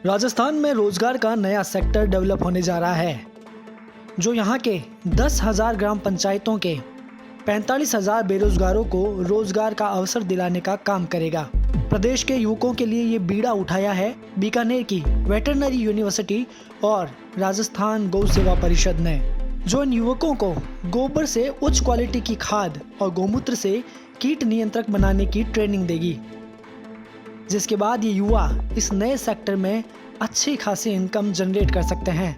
राजस्थान में रोजगार का नया सेक्टर डेवलप होने जा रहा है, जो यहाँ के 10,000 ग्राम पंचायतों के 45,000 बेरोजगारों को रोजगार का अवसर दिलाने का काम करेगा। प्रदेश के युवकों के लिए ये बीड़ा उठाया है बीकानेर की वेटरनरी यूनिवर्सिटी और राजस्थान गौ सेवा परिषद ने, जो इन युवकों को गोबर से उच्च क्वालिटी की खाद और गौमूत्र से कीट नियंत्रक बनाने की ट्रेनिंग देगी, जिसके बाद ये युवा इस नए सेक्टर में अच्छी खासी इनकम जनरेट कर सकते हैं।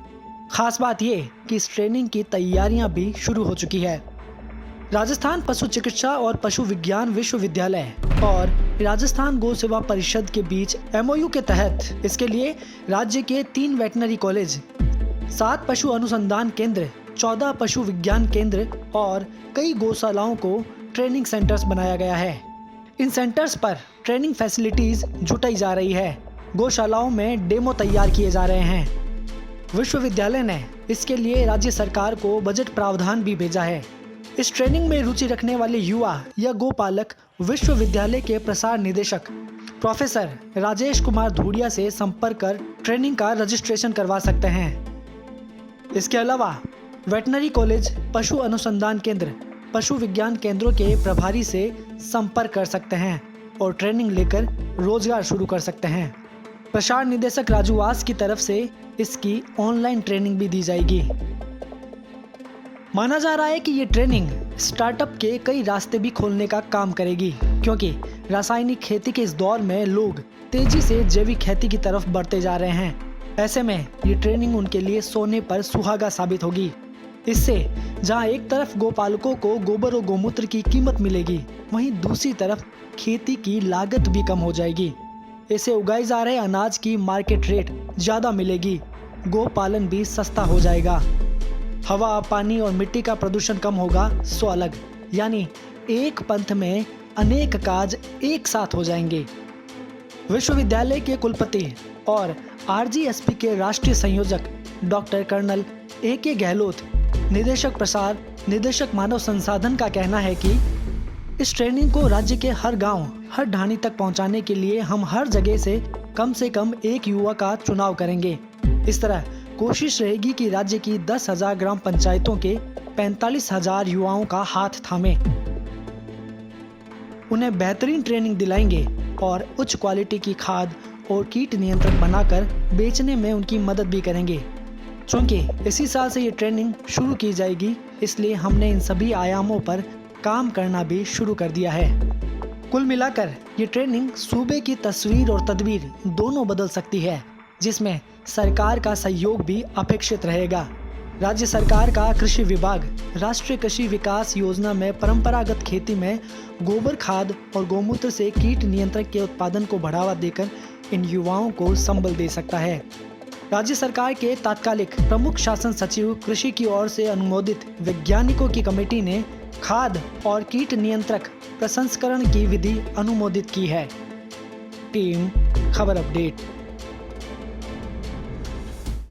खास बात ये कि इस ट्रेनिंग की तैयारियां भी शुरू हो चुकी है। राजस्थान पशु चिकित्सा और पशु विज्ञान विश्वविद्यालय और राजस्थान गौ सेवा परिषद के बीच MOU के तहत इसके लिए राज्य के 3 वेटनरी कॉलेज, 7 पशु अनुसंधान केंद्र, 14 पशु विज्ञान केंद्र और कई गौशालाओं को ट्रेनिंग सेंटर्स बनाया गया है। इन सेंटर्स पर ट्रेनिंग फैसिलिटीज जुटाई जा रही है। गौशालाओं में डेमो तैयार किए जा रहे हैं। विश्वविद्यालय ने इसके लिए राज्य सरकार को बजट प्रावधान भी भेजा है। इस ट्रेनिंग में रुचि रखने वाले युवा या गोपालक विश्वविद्यालय के प्रसार निदेशक प्रोफेसर राजेश कुमार धूड़िया से संपर्क कर ट्रेनिंग का रजिस्ट्रेशन करवा सकते हैं। इसके अलावा वेटनरी कॉलेज, पशु अनुसंधान केंद्र, पशु विज्ञान केंद्रों के प्रभारी से संपर्क कर सकते हैं और ट्रेनिंग लेकर रोजगार शुरू कर सकते हैं। प्रसार निदेशक राजू वास की तरफ से इसकी ऑनलाइन ट्रेनिंग भी दी जाएगी। माना जा रहा है कि ये ट्रेनिंग स्टार्टअप के कई रास्ते भी खोलने का काम करेगी, क्योंकि रासायनिक खेती के इस दौर में लोग तेजी से जैविक खेती की तरफ बढ़ते जा रहे हैं। ऐसे में ये ट्रेनिंग उनके लिए सोने पर सुहागा साबित होगी। इससे जहां एक तरफ गोपालकों को गोबर और गौमूत्र की कीमत मिलेगी, वहीं दूसरी तरफ खेती की लागत भी कम हो जाएगी। इसे उगाए जा रहे अनाज की मार्केट रेट ज़्यादा मिलेगी, गोपालन भी सस्ता हो जाएगा, हवा, पानी और मिट्टी का प्रदूषण कम होगा, सो अलग, यानी एक पंथ में अनेक काज एक साथ हो जाएंगे। विश्वविद्यालय के कुलपति और RGSP के राष्ट्रीय संयोजक डॉक्टर कर्नल AK गहलोत, निदेशक प्रसार, निदेशक मानव संसाधन का कहना है कि इस ट्रेनिंग को राज्य के हर गांव, हर ढाणी तक पहुंचाने के लिए हम हर जगह से कम एक युवा का चुनाव करेंगे। इस तरह कोशिश रहेगी कि राज्य की 10,000 ग्राम पंचायतों के 45,000 युवाओं का हाथ थामे, उन्हें बेहतरीन ट्रेनिंग दिलाएंगे और उच्च क्वालिटी की खाद और कीट नियंत्रक बनाकर बेचने में उनकी मदद भी करेंगे। चूँकि इसी साल से ये ट्रेनिंग शुरू की जाएगी, इसलिए हमने इन सभी आयामों पर काम करना भी शुरू कर दिया है। कुल मिलाकर ये ट्रेनिंग सूबे की तस्वीर और तदबीर दोनों बदल सकती है, जिसमें सरकार का सहयोग भी अपेक्षित रहेगा। राज्य सरकार का कृषि विभाग राष्ट्रीय कृषि विकास योजना में परंपरागत खेती में गोबर खाद और गौमूत्र से कीट नियंत्रक के उत्पादन को बढ़ावा देकर इन युवाओं को संबल दे सकता है। राज्य सरकार के तात्कालिक प्रमुख शासन सचिव कृषि की ओर से अनुमोदित वैज्ञानिकों की कमेटी ने खाद और कीट नियंत्रक प्रसंस्करण की विधि अनुमोदित की है। टीम खबर अपडेट।